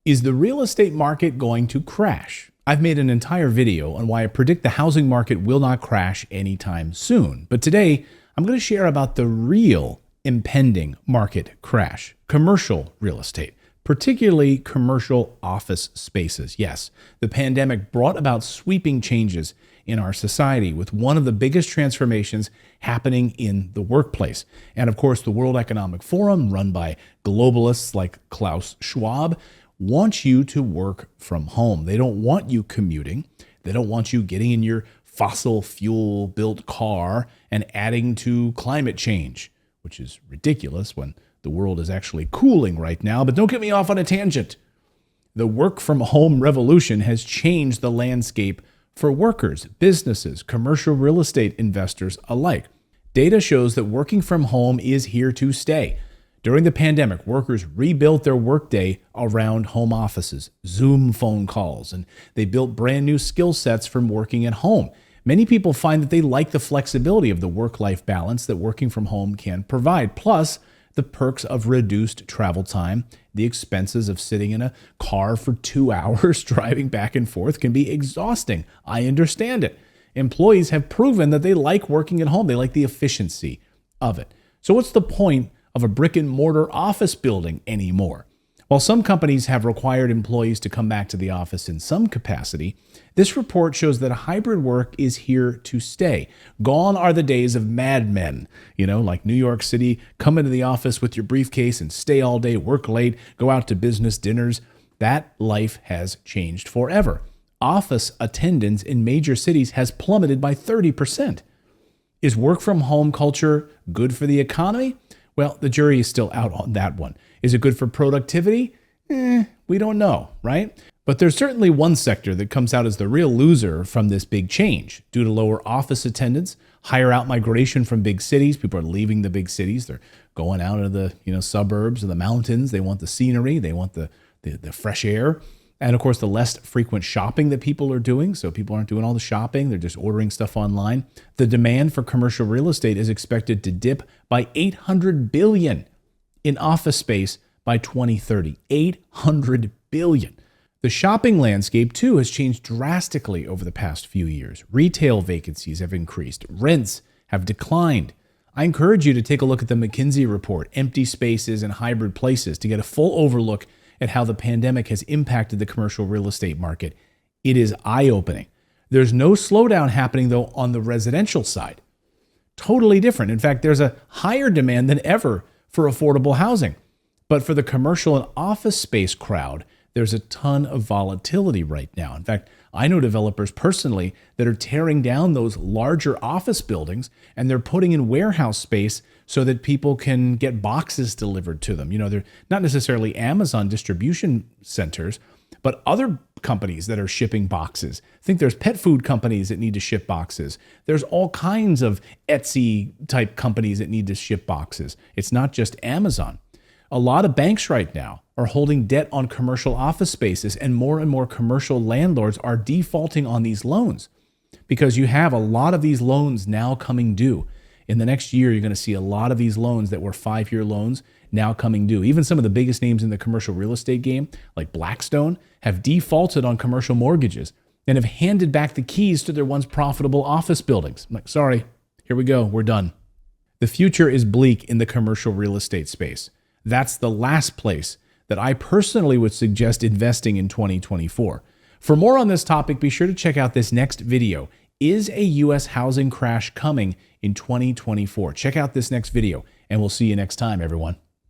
Is the real estate market going to crash? I've made an entire video on why I predict the housing market will not crash anytime soon. But today, I'm going to share about the real impending market crash, commercial real estate, particularly commercial office spaces. Yes, the pandemic brought about sweeping changes in our society, with one of the biggest transformations happening in the workplace. And of course, the World Economic Forum, run by globalists like Klaus Schwab, wants you to work from home. They don't want you commuting. They don't want you getting in your fossil fuel built car and adding to climate change, which is ridiculous when the world is actually cooling right now. But don't get me off on a tangent. The work from home revolution has changed the landscape for workers, businesses, commercial real estate investors alike. Data shows that working from home is here to stay. During the pandemic, workers rebuilt their workday around home offices, Zoom phone calls, and they built brand new skill sets from working at home. Many people find that they like the flexibility of the work-life balance that working from home can provide, plus the perks of reduced travel time. The expenses of sitting in a car for 2 hours driving back and forth can be exhausting. I understand it. Employees have proven that they like working at home. They like the efficiency of it. So what's the point of a brick-and-mortar office building anymore? While some companies have required employees to come back to the office in some capacity, this report shows that hybrid work is here to stay. Gone are the days of madmen, like New York City, come into the office with your briefcase and stay all day, work late, go out to business dinners. That life has changed forever. Office attendance in major cities has plummeted by 30%. Is work from home culture good for the economy? Well, the jury is still out on that one. Is it good for productivity? We don't know, right? But there's certainly one sector that comes out as the real loser from this big change. Due to lower office attendance, higher out-migration from big cities, people are leaving the big cities. They're going out of the suburbs or the mountains. They want the scenery. They want the fresh air. And of course, the less frequent shopping that people are doing. So people aren't doing all the shopping. They're just ordering stuff online. The demand for commercial real estate is expected to dip by $800 billion in office space by 2030. $800 billion. The shopping landscape, too, has changed drastically over the past few years. Retail vacancies have increased. Rents have declined. I encourage you to take a look at the McKinsey report, Empty Spaces and Hybrid Places, to get a full overlook at how the pandemic has impacted the commercial real estate market. It is eye-opening. There's no slowdown happening, though, on the residential side. Totally different. In fact, there's a higher demand than ever for affordable housing. But for the commercial and office space crowd, there's a ton of volatility right now. In fact, I know developers personally that are tearing down those larger office buildings and they're putting in warehouse space so that people can get boxes delivered to them. They're not necessarily Amazon distribution centers, but other companies that are shipping boxes. I think there's pet food companies that need to ship boxes. There's all kinds of Etsy type companies that need to ship boxes. It's not just Amazon. A lot of banks right now are holding debt on commercial office spaces, and more commercial landlords are defaulting on these loans because you have a lot of these loans now coming due. In the next year, you're going to see a lot of these loans that were 5-year loans now coming due. Even some of the biggest names in the commercial real estate game, like Blackstone, have defaulted on commercial mortgages and have handed back the keys to their once profitable office buildings. I'm like, sorry, here we go, we're done. The future is bleak in the commercial real estate space. That's the last place that I personally would suggest investing in 2024. For more on this topic, be sure to check out this next video. Is a U.S. housing crash coming in 2024? Check out this next video, and we'll see you next time, everyone.